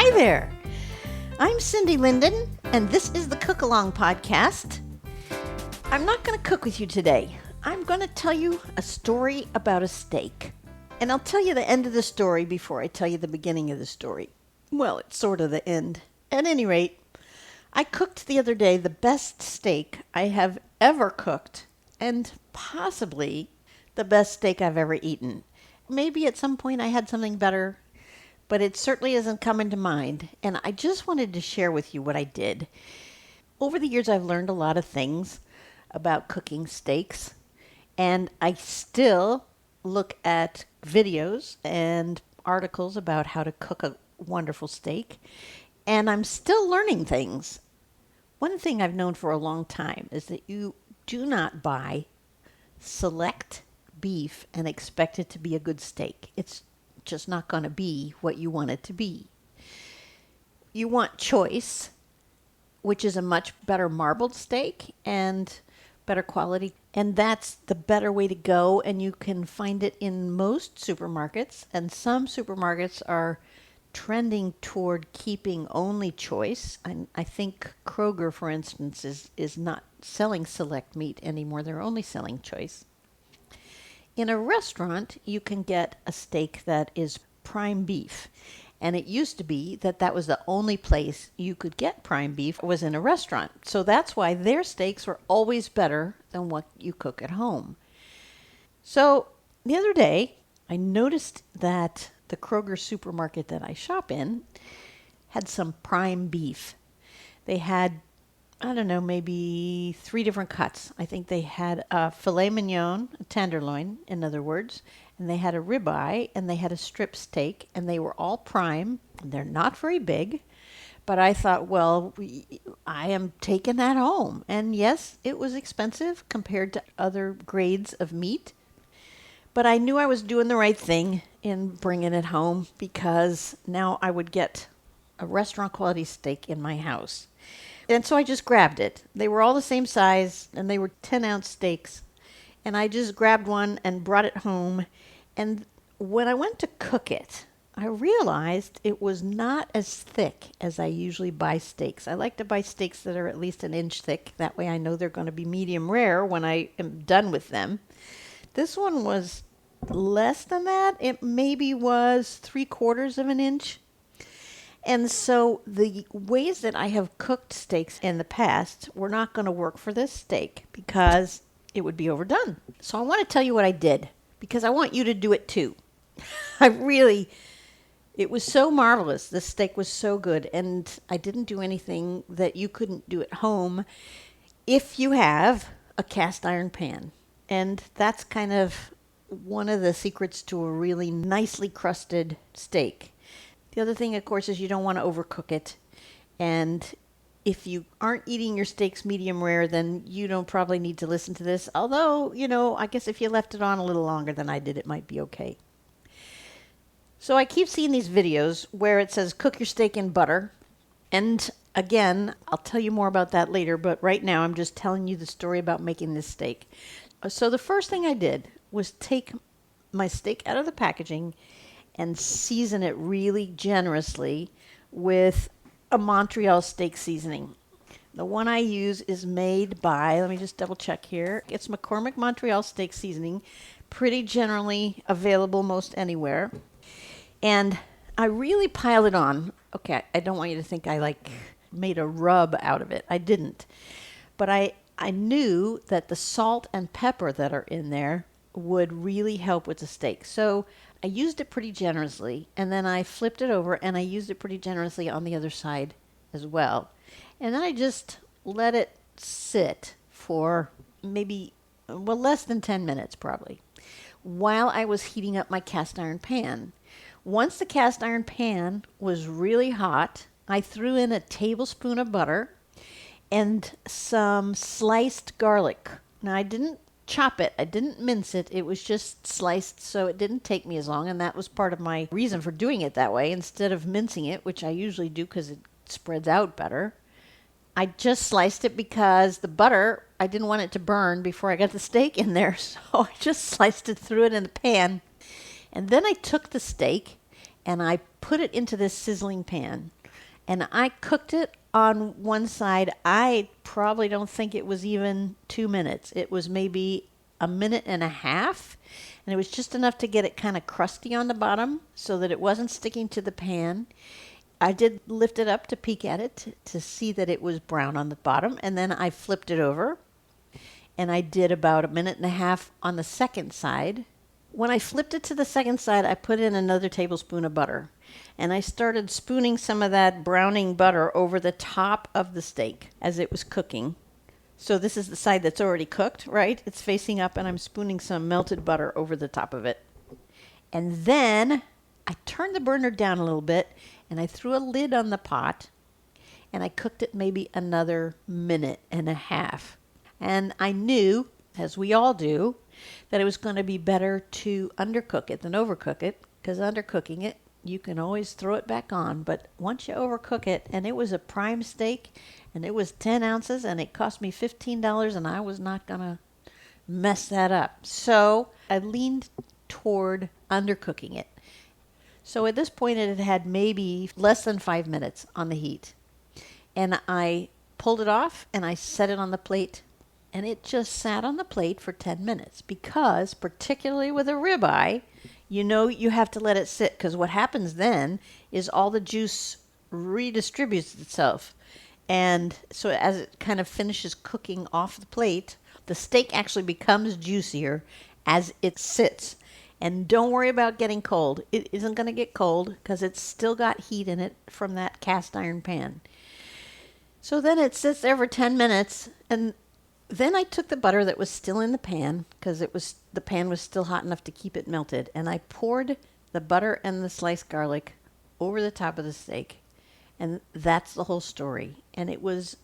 Hi there. I'm Cindy Linden, and this is the Cook Along podcast. I'm not going to cook with you today. I'm going to tell you a story about a steak. And I'll tell you the end of the story before I tell you the beginning of the story. Well, it's sort of the end. At any rate, I cooked the other day the best steak I have ever cooked, and possibly the best steak I've ever eaten. Maybe at some point I had something better, but it certainly isn't coming to mind. And I just wanted to share with you what I did. Over the years, I've learned a lot of things about cooking steaks, and I still look at videos and articles about how to cook a wonderful steak, and I'm still learning things. One thing I've known for a long time is that you do not buy select beef and expect it to be a good steak. It's just not going to be what you want it to be. You want choice, which is a much better marbled steak and better quality. And that's the better way to go. And you can find it in most supermarkets. And some supermarkets are trending toward keeping only choice. And I think Kroger, for instance, is not selling select meat anymore. They're only selling choice. In a restaurant, you can get a steak that is prime beef. And it used to be that was the only place you could get prime beef was in a restaurant. So that's why their steaks were always better than what you cook at home. So the other day, I noticed that the Kroger supermarket that I shop in had some prime beef. They had, I don't know, maybe 3 different cuts. I think they had a filet mignon, a tenderloin, in other words, and they had a ribeye, and they had a strip steak, and they were all prime. They're not very big, but I thought, well, I am taking that home. And yes, it was expensive compared to other grades of meat, but I knew I was doing the right thing in bringing it home because now I would get a restaurant quality steak in my house. And so I just grabbed it. They were all the same size, and they were 10-ounce steaks. And I just grabbed one and brought it home. And when I went to cook it, I realized it was not as thick as I usually buy steaks. I like to buy steaks that are at least an inch thick. That way I know they're going to be medium rare when I am done with them. This one was less than that. It maybe was 3/4 of an inch. And so the ways that I have cooked steaks in the past were not going to work for this steak because it would be overdone. So I want to tell you what I did because I want you to do it too. It was so marvelous. This steak was so good, and I didn't do anything that you couldn't do at home if you have a cast iron pan. And that's kind of one of the secrets to a really nicely crusted steak. The other thing, of course, is you don't want to overcook it. And if you aren't eating your steaks medium rare, then you don't probably need to listen to this. Although, I guess if you left it on a little longer than I did, it might be okay. So I keep seeing these videos where it says cook your steak in butter. And again, I'll tell you more about that later. But right now, I'm just telling you the story about making this steak. So the first thing I did was take my steak out of the packaging and season it really generously with a Montreal steak seasoning. The one I use is made by, let me just double check here. It's McCormick Montreal steak seasoning, pretty generally available most anywhere. And I really pile it on. Okay, I don't want you to think I made a rub out of it. I didn't. But I knew that the salt and pepper that are in there would really help with the steak. So I used it pretty generously, and then I flipped it over, and I used it pretty generously on the other side as well. And then I just let it sit for maybe, less than 10 minutes probably, while I was heating up my cast iron pan. Once the cast iron pan was really hot, I threw in a tablespoon of butter and some sliced garlic. Now, I didn't chop it. I didn't mince it. It was just sliced, so it didn't take me as long, and that was part of my reason for doing it that way instead of mincing it, which I usually do because it spreads out better. I just sliced it because the butter, I didn't want it to burn before I got the steak in there, so I just sliced it, threw it in the pan, and then I took the steak and I put it into this sizzling pan. And I cooked it on one side. I probably don't think it was even 2 minutes. It was maybe a minute and a half. And it was just enough to get it kind of crusty on the bottom so that it wasn't sticking to the pan. I did lift it up to peek at it to see that it was brown on the bottom. And then I flipped it over. And I did about a minute and a half on the second side. When I flipped it to the second side, I put in another tablespoon of butter. And I started spooning some of that browning butter over the top of the steak as it was cooking. So this is the side that's already cooked, right? It's facing up, and I'm spooning some melted butter over the top of it. And then I turned the burner down a little bit, and I threw a lid on the pot, and I cooked it maybe another minute and a half. And I knew, as we all do, that it was going to be better to undercook it than overcook it, because undercooking it, you can always throw it back on. But once you overcook it, and it was a prime steak, and it was 10 ounces, and it cost me $15, and I was not going to mess that up. So I leaned toward undercooking it. So at this point, it had maybe less than 5 minutes on the heat. And I pulled it off, and I set it on the plate. And it just sat on the plate for 10 minutes because, particularly with a ribeye, you know you have to let it sit, because what happens then is all the juice redistributes itself. And so as it kind of finishes cooking off the plate, the steak actually becomes juicier as it sits. And don't worry about getting cold. It isn't going to get cold because it's still got heat in it from that cast iron pan. So then it sits there for 10 minutes, and then I took the butter that was still in the pan, because the pan was still hot enough to keep it melted, and I poured the butter and the sliced garlic over the top of the steak. And that's the whole story. And it was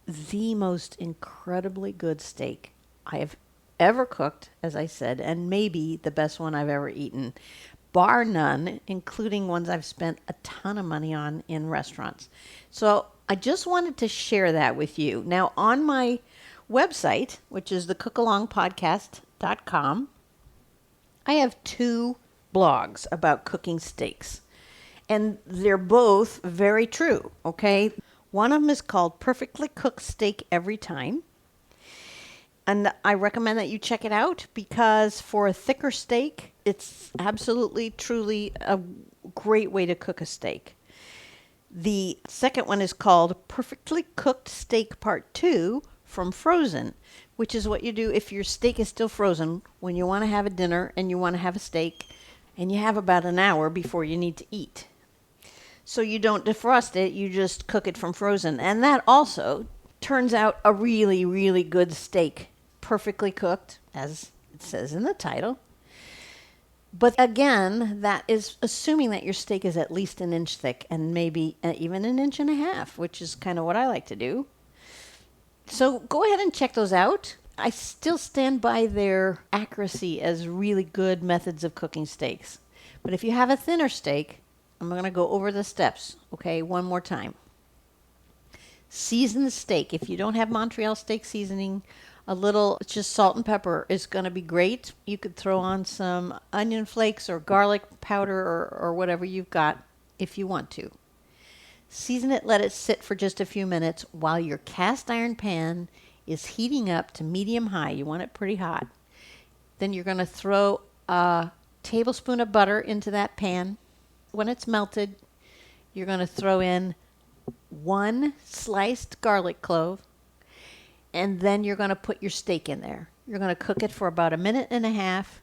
the most incredibly good steak I have ever cooked, as I said, and maybe the best one I've ever eaten, bar none, including ones I've spent a ton of money on in restaurants. So I just wanted to share that with you. Now, on my website, which is thecookalongpodcast.com, I have 2 blogs about cooking steaks. And they're both very true, okay? One of them is called Perfectly Cooked Steak Every Time. And I recommend that you check it out because for a thicker steak, it's absolutely, truly a great way to cook a steak. The second one is called Perfectly Cooked Steak Part 2 from Frozen, which is what you do if your steak is still frozen when you want to have a dinner and you want to have a steak and you have about an hour before you need to eat. So you don't defrost it, you just cook it from frozen. And that also turns out a really, really good steak, perfectly cooked, as it says in the title. But again, that is assuming that your steak is at least an inch thick and maybe even an inch and a half, which is kind of what I like to do. So go ahead and check those out. I still stand by their accuracy as really good methods of cooking steaks. But if you have a thinner steak, I'm going to go over the steps, okay, one more time. Season the steak. If you don't have Montreal steak seasoning, a little, just salt and pepper is going to be great. You could throw on some onion flakes or garlic powder or whatever you've got if you want to. Season it, let it sit for just a few minutes while your cast iron pan is heating up to medium high. You want it pretty hot. Then you're going to throw a tablespoon of butter into that pan. When it's melted, you're going to throw in 1 sliced garlic clove, and then you're going to put your steak in there. You're going to cook it for about a minute and a half,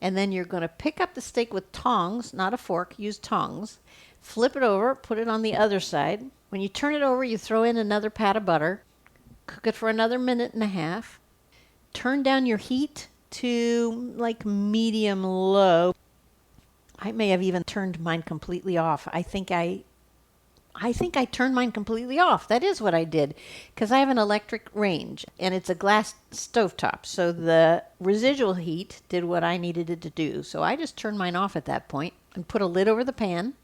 and then you're going to pick up the steak with tongs, not a fork, use tongs, flip it over, put it on the other side. When you turn it over, you throw in another pat of butter, cook it for another minute and a half, turn down your heat to like medium low. I may have even turned mine completely off. I think I turned mine completely off. That is what I did, because I have an electric range, and it's a glass stovetop. So the residual heat did what I needed it to do. So I just turned mine off at that point and put a lid over the pan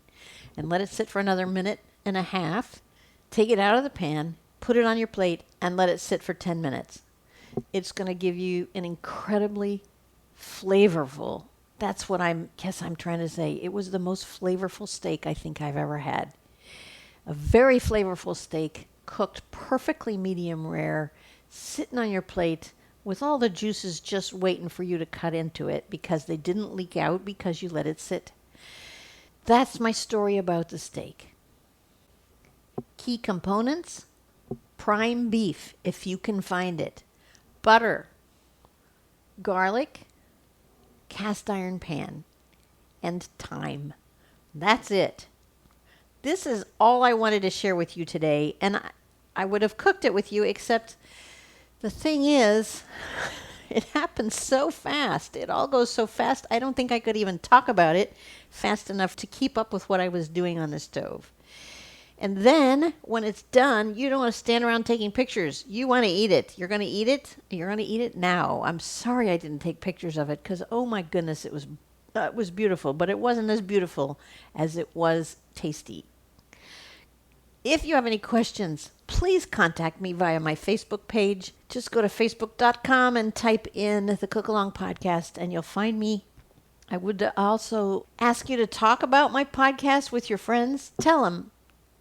and let it sit for another minute and a half. Take it out of the pan, put it on your plate, and let it sit for 10 minutes. It's going to give you an incredibly flavorful, that's what I'm trying to say. It was the most flavorful steak I think I've ever had. A very flavorful steak, cooked perfectly medium rare, sitting on your plate with all the juices just waiting for you to cut into it because they didn't leak out because you let it sit. That's my story about the steak. Key components: prime beef, if you can find it, butter, garlic, cast iron pan, and thyme. That's it. This is all I wanted to share with you today, and I would have cooked it with you, except the thing is, it happens so fast. It all goes so fast, I don't think I could even talk about it fast enough to keep up with what I was doing on the stove. And then, when it's done, you don't want to stand around taking pictures. You want to eat it. You're going to eat it. You're going to eat it now. I'm sorry I didn't take pictures of it, because, oh my goodness, it was beautiful. But it wasn't as beautiful as it was tasty. If you have any questions, please contact me via my Facebook page. Just go to facebook.com and type in the Cook Along Podcast, and you'll find me. I would also ask you to talk about my podcast with your friends. Tell them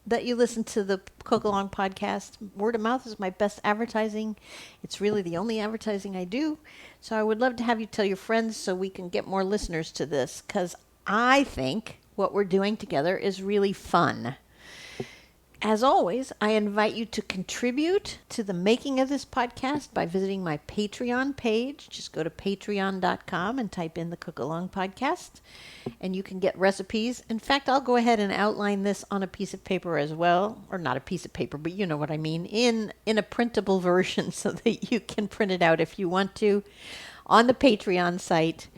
that you listen to the Cook Along Podcast. Word of mouth is my best advertising. It's really the only advertising I do. So I would love to have you tell your friends so we can get more listeners to this, because I think what we're doing together is really fun. As always, I invite you to contribute to the making of this podcast by visiting my Patreon page. Just go to patreon.com and type in the Cook Along Podcast, and you can get recipes. In fact, I'll go ahead and outline this on a piece of paper as well, or not a piece of paper, but you know what I mean, in a printable version so that you can print it out if you want to on the Patreon site.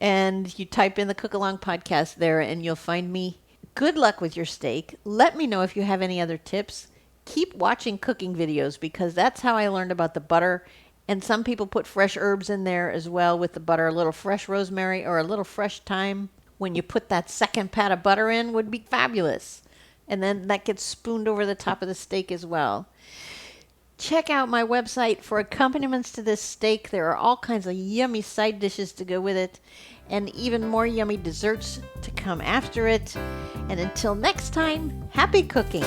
And you type in the Cook Along Podcast there, and you'll find me. Good luck with your steak. Let me know if you have any other tips. Keep watching cooking videos, because that's how I learned about the butter. And some people put fresh herbs in there as well with the butter. A little fresh rosemary or a little fresh thyme when you put that second pat of butter in would be fabulous. And then that gets spooned over the top of the steak as well. Check out my website for accompaniments to this steak. There are all kinds of yummy side dishes to go with it, and even more yummy desserts to come after it. And until next time, happy cooking!